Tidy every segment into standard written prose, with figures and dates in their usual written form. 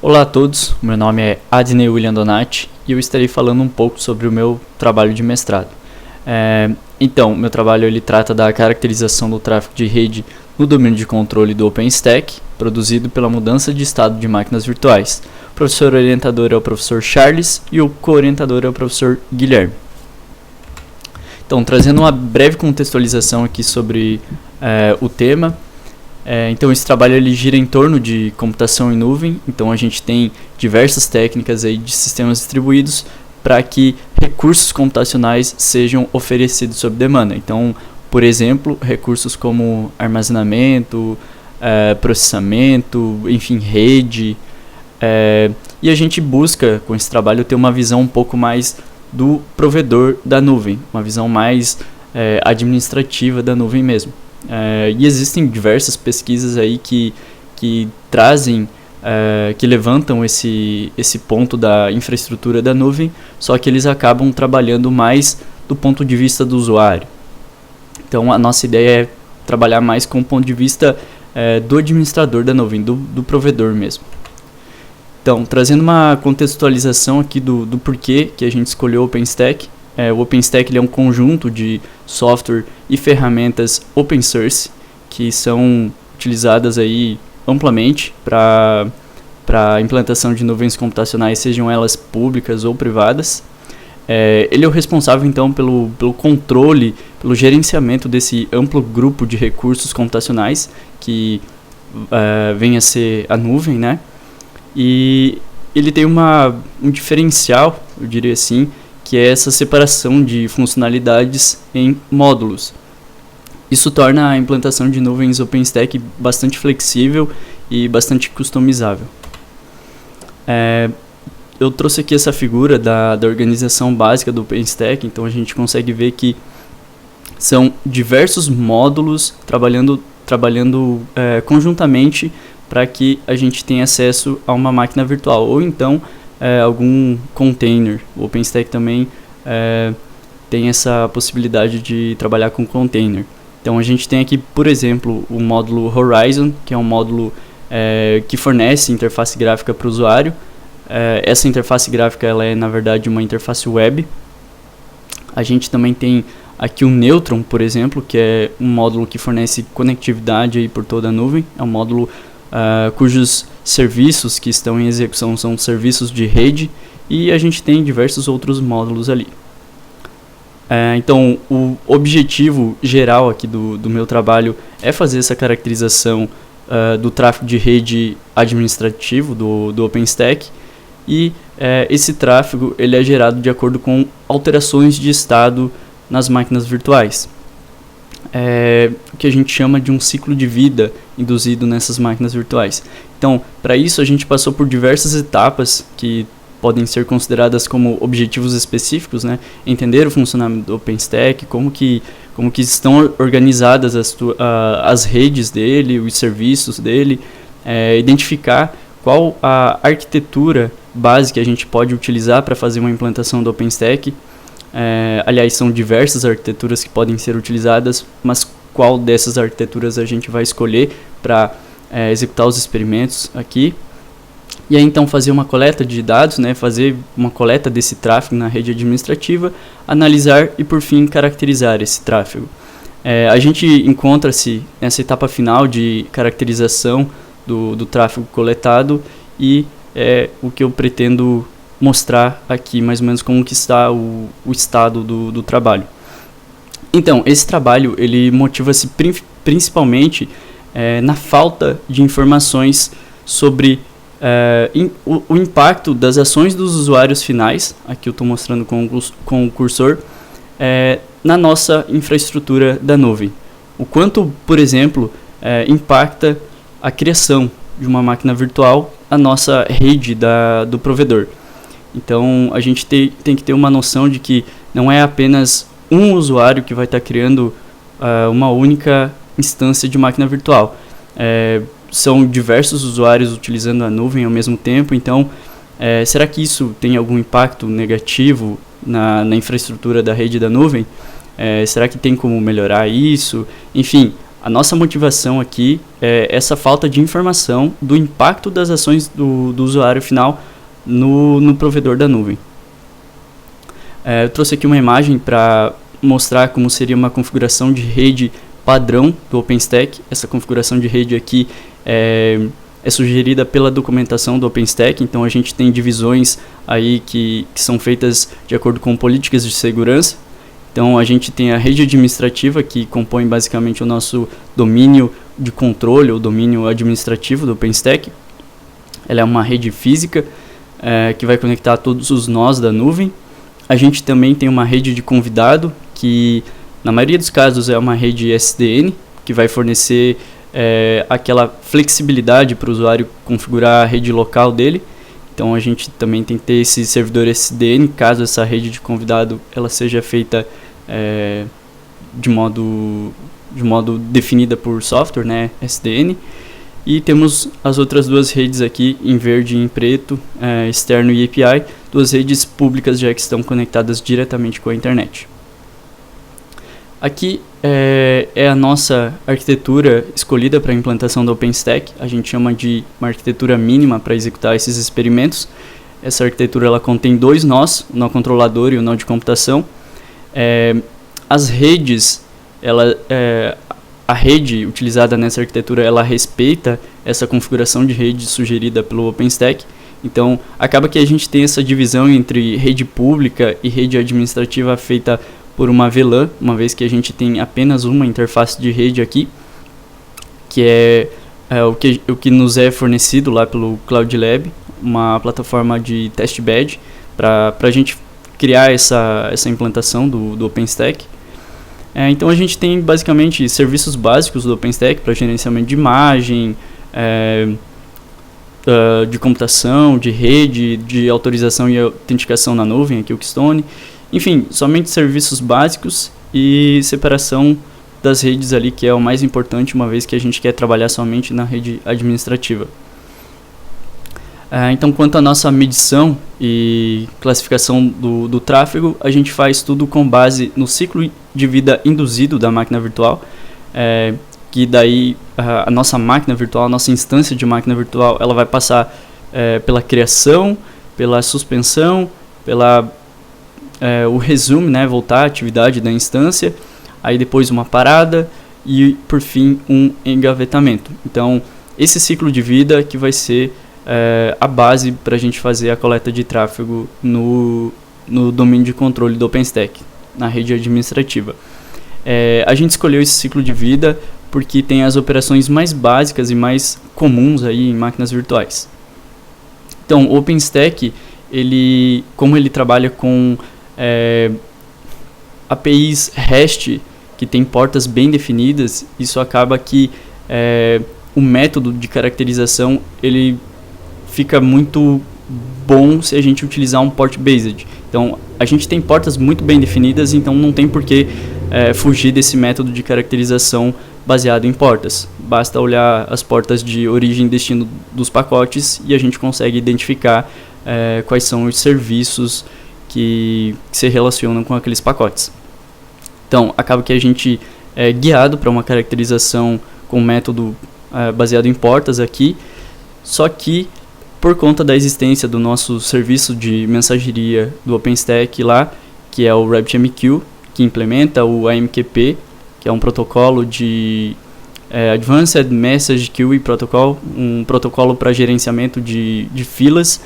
Olá a todos, meu nome é Adnei William Donati e eu estarei falando um pouco sobre o meu trabalho de mestrado. Então, meu trabalho ele trata da caracterização do tráfego de rede no domínio de controle do OpenStack, produzido pela mudança de estado de máquinas virtuais. O professor orientador é o professor Charles e o co-orientador é o professor Guilherme. Então, trazendo uma breve contextualização aqui sobre o tema. Então esse trabalho ele gira em torno de computação em nuvem, então a gente tem diversas técnicas aí de sistemas distribuídos para que recursos computacionais sejam oferecidos sob demanda. Então, por exemplo, recursos como armazenamento, processamento, enfim, rede, e a gente busca com esse trabalho ter uma visão um pouco mais do provedor da nuvem, uma visão mais administrativa da nuvem mesmo. E existem diversas pesquisas aí que trazem, que levantam esse ponto da infraestrutura da nuvem, só que eles acabam trabalhando mais do ponto de vista do usuário. Então a nossa ideia é trabalhar mais com o ponto de vista do administrador da nuvem, do provedor mesmo. Então, trazendo uma contextualização aqui do porquê que a gente escolheu o OpenStack. O OpenStack ele é um conjunto de software e ferramentas open source que são utilizadas aí amplamente para a implantação de nuvens computacionais, sejam elas públicas ou privadas. Ele é o responsável então pelo controle, pelo gerenciamento desse amplo grupo de recursos computacionais que vem a ser a nuvem, né? E ele tem um diferencial, eu diria assim, que é essa separação de funcionalidades em módulos. Isso torna a implantação de nuvens OpenStack bastante flexível e bastante customizável. Eu trouxe aqui essa figura da organização básica do OpenStack, então a gente consegue ver que são diversos módulos trabalhando conjuntamente para que a gente tenha acesso a uma máquina virtual, ou então algum container. O OpenStack também tem essa possibilidade de trabalhar com container. Então a gente tem aqui, por exemplo, o módulo Horizon, que é um módulo que fornece interface gráfica para o usuário. Essa interface gráfica ela é, na verdade, uma interface web. A gente também tem aqui o Neutron, por exemplo, que é um módulo que fornece conectividade aí por toda a nuvem. É um módulo cujos serviços que estão em execução são serviços de rede, e a gente tem diversos outros módulos ali. Então, o objetivo geral aqui do meu trabalho é fazer essa caracterização do tráfego de rede administrativo do OpenStack, e esse tráfego ele é gerado de acordo com alterações de estado nas máquinas virtuais. O que a gente chama de um ciclo de vida induzido nessas máquinas virtuais. Então, para isso a gente passou por diversas etapas que podem ser consideradas como objetivos específicos, né? Entender o funcionamento do OpenStack, como que estão organizadas as redes dele, os serviços dele, identificar qual a arquitetura base que a gente pode utilizar para fazer uma implantação do OpenStack. Aliás, são diversas arquiteturas que podem ser utilizadas, mas qual dessas arquiteturas a gente vai escolher para executar os experimentos aqui. E aí então fazer uma coleta de dados, né, fazer uma coleta desse tráfego na rede administrativa, analisar e por fim caracterizar esse tráfego. A gente encontra-se nessa etapa final de caracterização do tráfego coletado, e o que eu pretendo mostrar aqui mais ou menos como que está o estado do trabalho. Então, esse trabalho ele motiva-se principalmente na falta de informações sobre o impacto das ações dos usuários finais, aqui eu estou mostrando com o cursor, na nossa infraestrutura da nuvem. O quanto, por exemplo, impacta a criação de uma máquina virtual na nossa rede do provedor. Então, a gente tem que ter uma noção de que não é apenas um usuário que vai estar criando uma única instância de máquina virtual. São diversos usuários utilizando a nuvem ao mesmo tempo. Então, será que isso tem algum impacto negativo na infraestrutura da rede da nuvem? Será que tem como melhorar isso? Enfim, A nossa motivação aqui é essa falta de informação do impacto das ações do usuário final no provedor da nuvem. Eu trouxe aqui uma imagem para mostrar como seria uma configuração de rede padrão do OpenStack. Essa configuração de rede aqui é sugerida pela documentação do OpenStack, então a gente tem divisões aí que são feitas de acordo com políticas de segurança. Então a gente tem a rede administrativa, que compõe basicamente o nosso domínio de controle, o domínio administrativo do OpenStack. Ela é uma rede física que vai conectar todos os nós da nuvem. A gente também tem uma rede de convidado, que na maioria dos casos é uma rede SDN, que vai fornecer aquela flexibilidade para o usuário configurar a rede local dele. Então a gente também tem que ter esse servidor SDN, caso essa rede de convidado ela seja feita de modo definida por software, né, SDN. E temos as outras duas redes aqui, em verde e em preto, externo e API, duas redes públicas já que estão conectadas diretamente com a internet. Aqui é a nossa arquitetura escolhida para a implantação do OpenStack. A gente chama de uma arquitetura mínima para executar esses experimentos. Essa arquitetura ela contém dois nós, o nó controlador e o nó de computação. As redes, a rede utilizada nessa arquitetura, ela respeita essa configuração de rede sugerida pelo OpenStack. Então, acaba que a gente tem essa divisão entre rede pública e rede administrativa feita por uma VLAN, uma vez que a gente tem apenas uma interface de rede aqui, que é o que nos é fornecido lá pelo Cloud Lab, uma plataforma de test bed, para a gente criar essa implantação do OpenStack. Então a gente tem basicamente serviços básicos do OpenStack para gerenciamento de imagem, de computação, de rede, de autorização e autenticação na nuvem, aqui o Keystone. Enfim, somente serviços básicos e separação das redes ali, que é o mais importante, uma vez que a gente quer trabalhar somente na rede administrativa. Então, quanto à nossa medição e classificação do tráfego, a gente faz tudo com base no ciclo de vida induzido da máquina virtual, que daí a nossa máquina virtual, a nossa instância de máquina virtual, ela vai passar pela criação, pela suspensão, o resume, né, voltar à atividade da instância, aí depois uma parada e, por fim, um engavetamento. Então, esse ciclo de vida que vai ser a base para a gente fazer a coleta de tráfego no domínio de controle do OpenStack, na rede administrativa. A gente escolheu esse ciclo de vida porque tem as operações mais básicas e mais comuns aí em máquinas virtuais. Então, o OpenStack, como ele trabalha com APIs REST, que tem portas bem definidas, isso acaba que o método de caracterização ele fica muito bom se a gente utilizar um port-based. Então, a gente tem portas muito bem definidas, então não tem por que fugir desse método de caracterização baseado em portas. Basta olhar as portas de origem e destino dos pacotes e a gente consegue identificar quais são os serviços que se relacionam com aqueles pacotes. Então, acaba que a gente é guiado para uma caracterização com método baseado em portas aqui, só que por conta da existência do nosso serviço de mensageria do OpenStack lá, que é o RabbitMQ, que implementa o AMQP, que é um protocolo de Advanced Message Queue Protocol, um protocolo para gerenciamento de filas,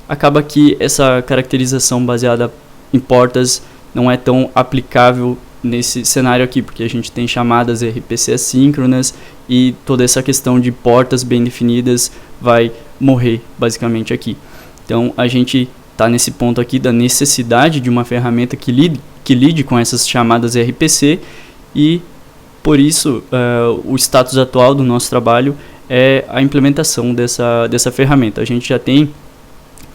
acaba que essa caracterização baseada em portas não é tão aplicável nesse cenário aqui, porque a gente tem chamadas RPC assíncronas e toda essa questão de portas bem definidas vai morrer basicamente aqui. Então a gente está nesse ponto aqui da necessidade de uma ferramenta que lide com essas chamadas RPC e por isso o status atual do nosso trabalho é a implementação dessa ferramenta. A gente já tem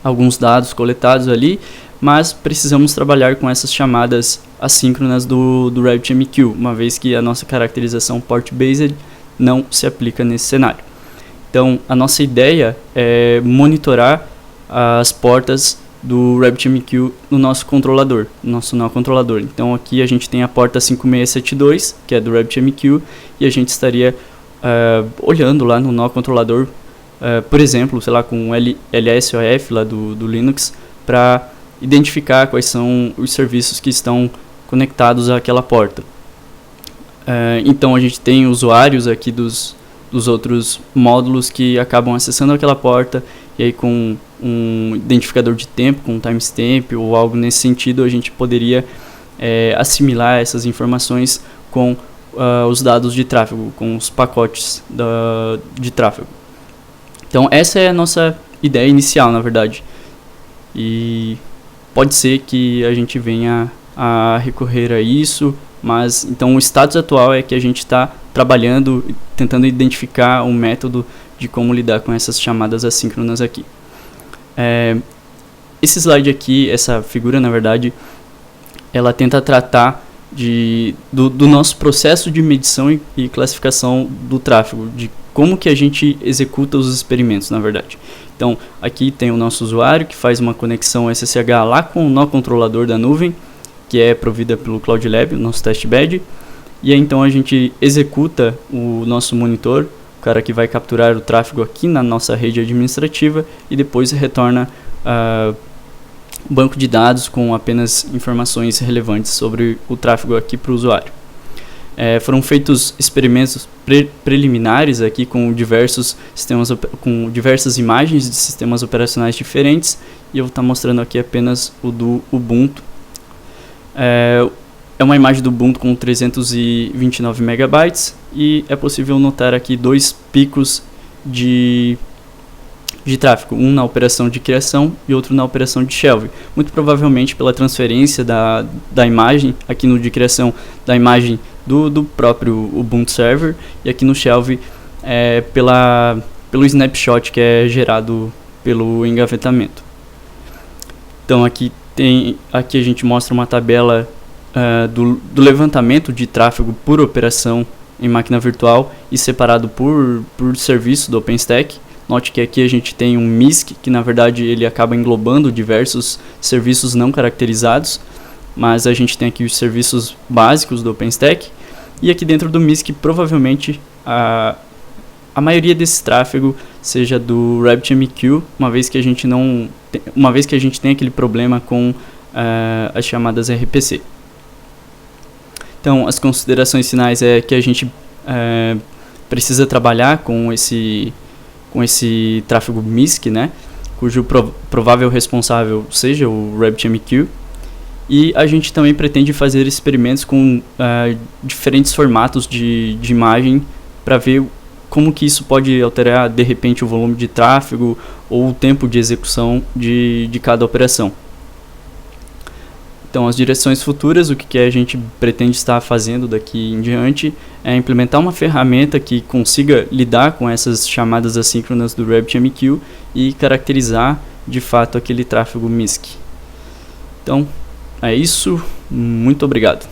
alguns dados coletados ali, mas precisamos trabalhar com essas chamadas assíncronas do RabbitMQ, uma vez que a nossa caracterização port-based não se aplica nesse cenário. Então, a nossa ideia é monitorar as portas do RabbitMQ no nosso controlador, no nosso nó controlador. Então aqui a gente tem a porta 5672, que é do RabbitMQ, e a gente estaria olhando lá no nó controlador, por exemplo, sei lá, com LSOF lá do Linux, para identificar quais são os serviços que estão conectados àquela porta. Então a gente tem usuários aqui dos outros módulos que acabam acessando aquela porta, e aí com um identificador de tempo, com um timestamp ou algo nesse sentido, a gente poderia assimilar essas informações com os dados de tráfego, com os pacotes de tráfego. Então essa é a nossa ideia inicial, na verdade, e pode ser que a gente venha a recorrer a isso, mas então o status atual é que a gente está trabalhando, tentando identificar um método de como lidar com essas chamadas assíncronas aqui. Esse slide aqui, essa figura, na verdade, ela tenta tratar do nosso processo de medição e classificação do tráfego, de como que a gente executa os experimentos, na verdade. Então, aqui tem o nosso usuário que faz uma conexão SSH lá com o nó controlador da nuvem, que é provida pelo Cloud Lab, o nosso testbed, e aí então a gente executa o nosso monitor, o cara que vai capturar o tráfego aqui na nossa rede administrativa, e depois retorna um banco de dados com apenas informações relevantes sobre o tráfego aqui para o usuário. Foram feitos experimentos preliminares aqui com diversos sistemas, com diversas imagens de sistemas operacionais diferentes, e eu vou estar mostrando aqui apenas o do Ubuntu. É uma imagem do Ubuntu com 329 megabytes, e é possível notar aqui dois picos de tráfego, um na operação de criação e outro na operação de shelve, muito provavelmente pela transferência da imagem, aqui no de criação, da imagem do próprio Ubuntu Server, e aqui no shelve pelo snapshot que é gerado pelo engavetamento. Então aqui a gente mostra uma tabela do levantamento de tráfego por operação em máquina virtual e separado por serviço do OpenStack. Note que aqui a gente tem um MISC, que na verdade ele acaba englobando diversos serviços não caracterizados, mas a gente tem aqui os serviços básicos do OpenStack, e aqui dentro do MISC provavelmente a maioria desse tráfego seja do RabbitMQ, uma vez que a gente tem aquele problema com as chamadas RPC. Então as considerações finais é que a gente precisa trabalhar com esse tráfego MISC, né, cujo provável responsável seja o RabbitMQ, e a gente também pretende fazer experimentos com diferentes formatos de imagem para ver como que isso pode alterar de repente o volume de tráfego ou o tempo de execução de cada operação. Então, as direções futuras, o que a gente pretende estar fazendo daqui em diante é implementar uma ferramenta que consiga lidar com essas chamadas assíncronas do RabbitMQ e caracterizar de fato aquele tráfego MISC. Então, é isso. Muito obrigado.